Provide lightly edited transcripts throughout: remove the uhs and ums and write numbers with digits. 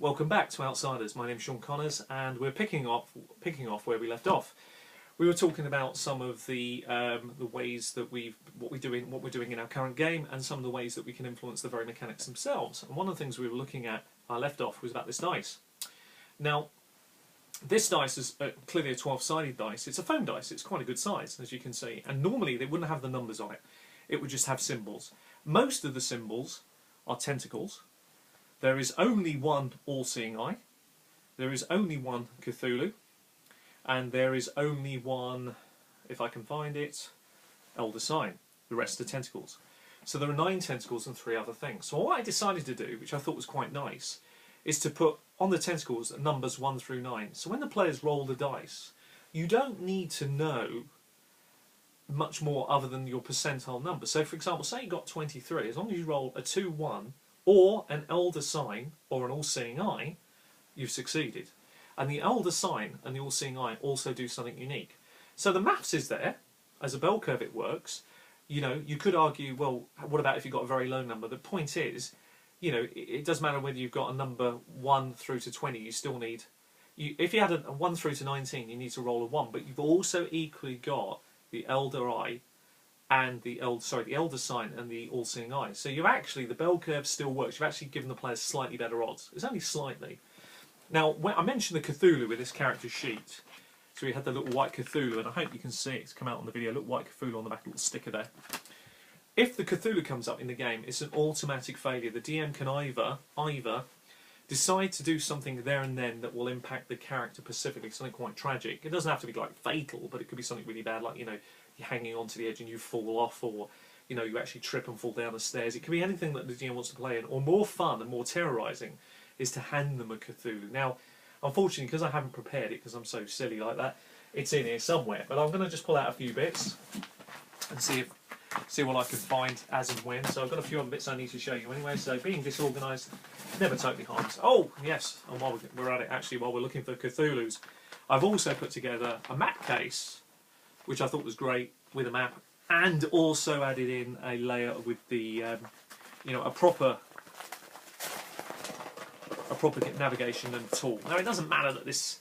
Welcome back to Outsiders. My name's Sean Connors, and we're picking off where we left off. We were talking about some of the ways that what we're doing in our current game, and some of the ways that we can influence the very mechanics themselves. And one of the things we were looking at, I left off, was about this dice. Now, this dice is clearly a 12-sided dice. It's a foam dice. It's quite a good size, as you can see. And normally they wouldn't have the numbers on it. It would just have symbols. Most of the symbols are tentacles. There is only one all-seeing eye, there is only one Cthulhu, and there is only one, if I can find it, Elder Sign. The rest are tentacles. So there are 9 tentacles and 3 other things. So what I decided to do, which I thought was quite nice, is to put on the tentacles numbers 1 through 9. So when the players roll the dice, you don't need to know much more other than your percentile number. So for example, say you got 23, as long as you roll a 2, 1, or an Elder Sign, or an All-Seeing Eye, you've succeeded. And the Elder Sign and the All-Seeing Eye also do something unique. So the maths is there, as a bell curve it works. You know, you could argue, well, what about if you've got a very low number? The point is, you know, it doesn't matter whether you've got a number 1 through to 20, you still need... if you had a 1 through to 19, you need to roll a 1, but you've also equally got the Elder Eye, and the Elder Sign and the All-Seeing Eye. So you've actually, the bell curve still works. You've actually given the players slightly better odds. It's only slightly. Now, when I mentioned the Cthulhu with this character sheet, so we had the little white Cthulhu, and I hope you can see it. It's come out on the video. Little white Cthulhu on the back, little sticker there. If the Cthulhu comes up in the game, it's an automatic failure. The DM can either decide to do something there and then that will impact the character specifically, something quite tragic. It doesn't have to be like fatal, but it could be something really bad, like, you know, you're hanging onto the edge and you fall off, or, you know, you actually trip and fall down the stairs. It could be anything that the GM wants to play in. Or more fun and more terrorising is to hand them a Cthulhu. Now, unfortunately, because I haven't prepared it, because I'm so silly like that, it's in here somewhere. But I'm going to just pull out a few bits and see what I can find as and when. So I've got a few other bits I need to show you anyway. So being disorganised never totally harms. Oh, yes, and while we're at it, actually, while we're looking for Cthulhus, I've also put together a map case, which I thought was great, with a map, and also added in a layer with the, you know, a proper navigation and tool. Now, it doesn't matter that this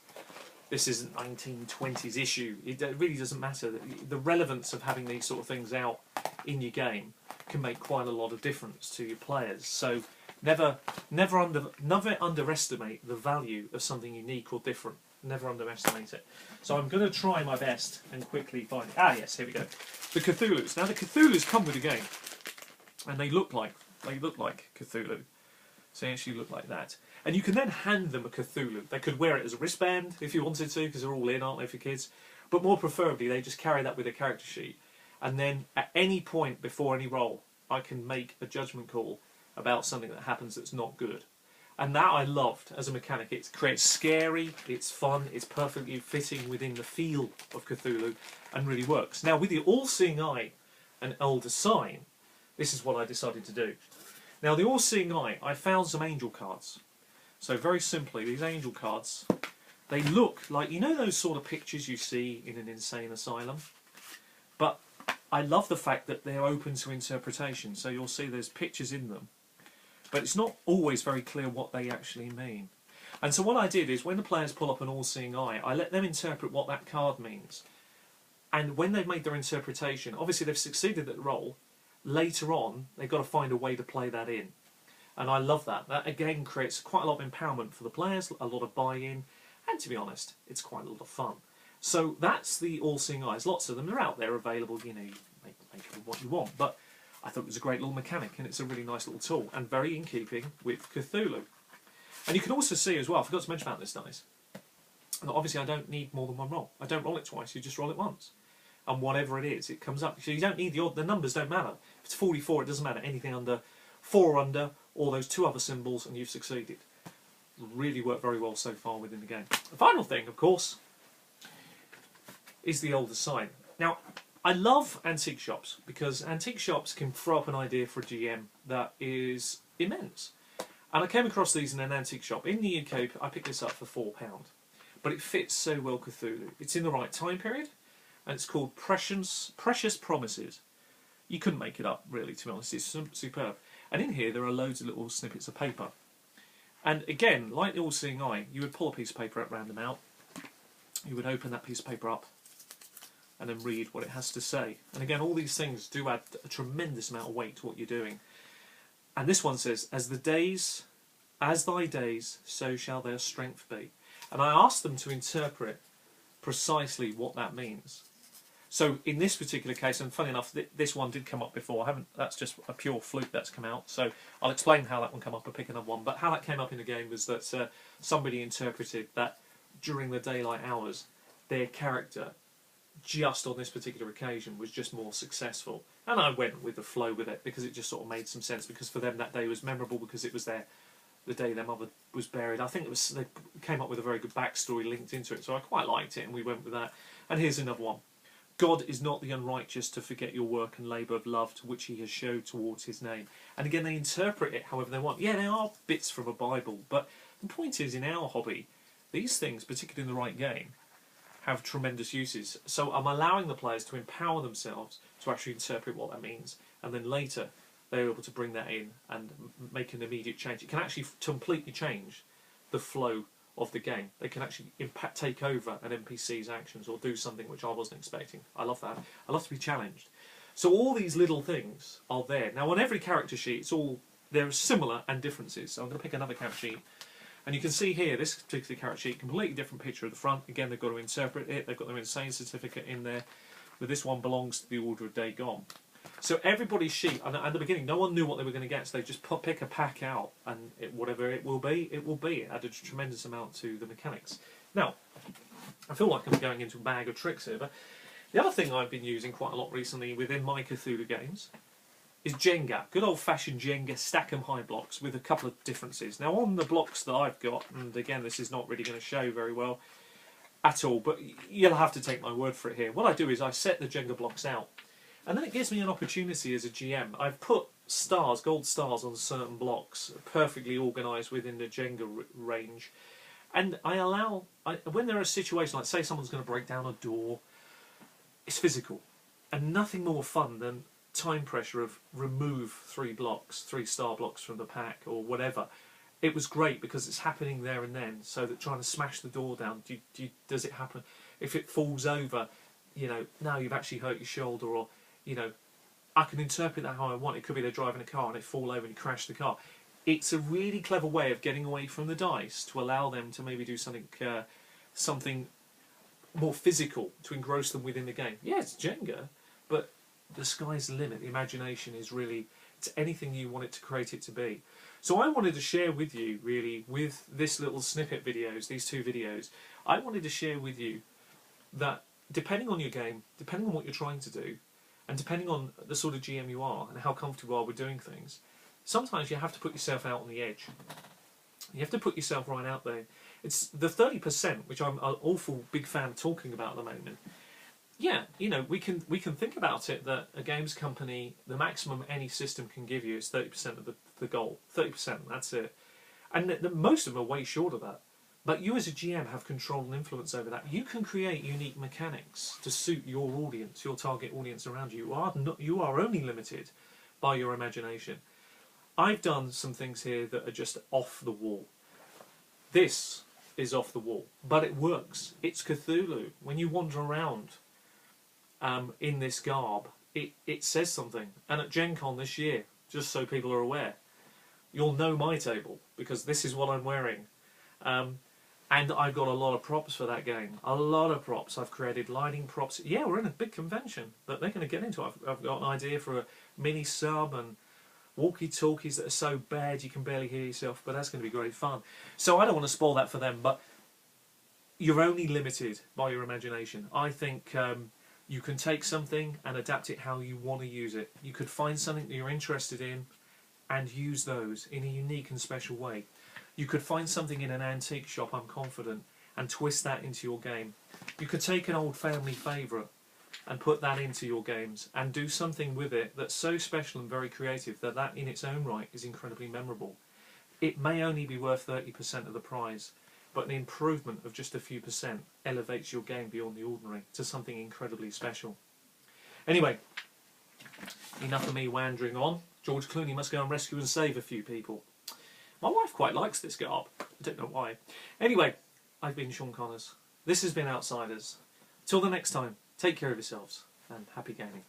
isn't 1920s issue. It really doesn't matter. The relevance of having these sort of things out in your game can make quite a lot of difference to your players. So never underestimate the value of something unique or different. Never underestimate it. So I'm going to try my best and quickly find it. Ah, yes, here we go. The Cthulhus. Now the Cthulhus come with the game, and they look like Cthulhu. So they actually look like that. And you can then hand them a Cthulhu. They could wear it as a wristband if you wanted to, because they're all in, aren't they, for kids? But more preferably, they just carry that with a character sheet. And then at any point before any roll, I can make a judgment call about something that happens that's not good. And that I loved as a mechanic. It creates scary, it's fun, it's perfectly fitting within the feel of Cthulhu, and really works. Now, with the All-Seeing Eye and Elder Sign, this is what I decided to do. Now, the All-Seeing Eye, I found some angel cards. So very simply, these angel cards, they look like, you know those sort of pictures you see in an insane asylum? But I love the fact that they're open to interpretation. So you'll see there's pictures in them, but it's not always very clear what they actually mean. And so what I did is, when the players pull up an All-Seeing Eye, I let them interpret what that card means. And when they've made their interpretation, obviously they've succeeded at the roll, later on they've got to find a way to play that in. And I love that. That again creates quite a lot of empowerment for the players, a lot of buy-in, and to be honest, it's quite a lot of fun. So that's the All-Seeing Eyes. Lots of them, they're out there available, you know, you make of what you want. But I thought it was a great little mechanic, and it's a really nice little tool, and very in keeping with Cthulhu. And you can also see as well, I forgot to mention about this dice, that obviously I don't need more than one roll. I don't roll it twice, you just roll it once. And whatever it is, it comes up. So you don't need the numbers don't matter. If it's 44, it doesn't matter. Anything under 4 or under, or those 2 other symbols, and you've succeeded. Really worked very well so far within the game. The final thing, of course, is the Elder Sign. Now, I love antique shops, because antique shops can throw up an idea for a GM that is immense. And I came across these in an antique shop. In the UK, I picked this up for £4. But it fits so well Cthulhu. It's in the right time period, and it's called Precious Promises. You couldn't make it up, really, to be honest. It's superb. And in here, there are loads of little snippets of paper. And again, like the all-seeing eye, you would pull a piece of paper at random out, you would open that piece of paper up, and then read what it has to say. And again, all these things do add a tremendous amount of weight to what you're doing. And this one says, as thy days, so shall their strength be. And I asked them to interpret precisely what that means. So in this particular case, and funny enough, this one did come up before. That's just a pure fluke that's come out. So I'll explain how that one came up and pick another one. But how that came up in the game was that somebody interpreted that during the daylight hours, their character, just on this particular occasion, was just more successful. And I went with the flow with it because it just sort of made some sense, because for them that day was memorable because it was the day their mother was buried. I think they came up with a very good backstory linked into it, so I quite liked it and we went with that. And here's another one. God is not the unrighteous to forget your work and labour of love to which he has showed towards his name. And again, they interpret it however they want. Yeah, there are bits from a Bible, but the point is, in our hobby, these things, particularly in the right game, have tremendous uses. So I'm allowing the players to empower themselves to actually interpret what that means, and then later they're able to bring that in and make an immediate change. It can actually completely change the flow of the game. They can actually take over an NPC's actions or do something which I wasn't expecting. I love that. I love to be challenged. So all these little things are there. Now on every character sheet, there are similar and differences. So I'm going to pick another character sheet. And you can see here, this particular character sheet, completely different picture of the front. Again, they've got to interpret it. They've got their insane certificate in there. But this one belongs to the Order of Day Gone. So everybody's sheet, and at the beginning, no one knew what they were going to get, so they just pick a pack out, and whatever it will be, it will be. It added a tremendous amount to the mechanics. Now, I feel like I'm going into a bag of tricks here, but the other thing I've been using quite a lot recently within my Cthulhu games is Jenga. Good old-fashioned Jenga, stack 'em high blocks with a couple of differences. Now, on the blocks that I've got, and again, this is not really going to show very well at all, but you'll have to take my word for it here. What I do is I set the Jenga blocks out, and then it gives me an opportunity as a GM. I've put stars, gold stars, on certain blocks, perfectly organised within the Jenga range. And I allow, when there are situations, like say someone's going to break down a door, it's physical. And nothing more fun than time pressure of remove 3 blocks, 3 star blocks from the pack or whatever. It was great because it's happening there and then, so that trying to smash the door down, does it happen? If it falls over, now you've actually hurt your shoulder, or I can interpret that how I want. It could be they're driving a car and they fall over and you crash the car. It's a really clever way of getting away from the dice to allow them to maybe do something more physical to engross them within the game. Yeah, it's Jenga, but the sky's the limit. The imagination is really, it's anything you want it to create it to be. So I wanted to share with you, really, with this little snippet videos, these 2 videos, I wanted to share with you that depending on your game, depending on what you're trying to do, and depending on the sort of GM you are and how comfortable you are with doing things, sometimes you have to put yourself out on the edge. You have to put yourself right out there. It's the 30%, which I'm an awful big fan of talking about at the moment. Yeah, we can think about it that a games company, the maximum any system can give you is 30% of the goal. 30%, that's it. And most of them are way short of that. But you as a GM have control and influence over that. You can create unique mechanics to suit your audience, your target audience around you. You are only limited by your imagination. I've done some things here that are just off the wall. This is off the wall, but it works. It's Cthulhu. When you wander around in this garb, it says something. And at Gen Con this year, just so people are aware, you'll know my table because this is what I'm wearing. And I've got a lot of props for that game. A lot of props. I've created lighting props. Yeah, we're in a big convention that they're going to get into. I've got an idea for a mini sub and walkie-talkies that are so bad you can barely hear yourself, but that's going to be great fun. So I don't want to spoil that for them, but you're only limited by your imagination. I think you can take something and adapt it how you want to use it. You could find something that you're interested in and use those in a unique and special way. You could find something in an antique shop, I'm confident, and twist that into your game. You could take an old family favourite and put that into your games and do something with it that's so special and very creative that that in its own right is incredibly memorable. It may only be worth 30% of the prize, but an improvement of just a few percent elevates your game beyond the ordinary to something incredibly special. Anyway, enough of me wandering on. George Clooney must go and rescue and save a few people. My wife quite likes this garb. I don't know why. Anyway, I've been Sean Connors. This has been Outsiders. Till the next time, take care of yourselves and happy gaming.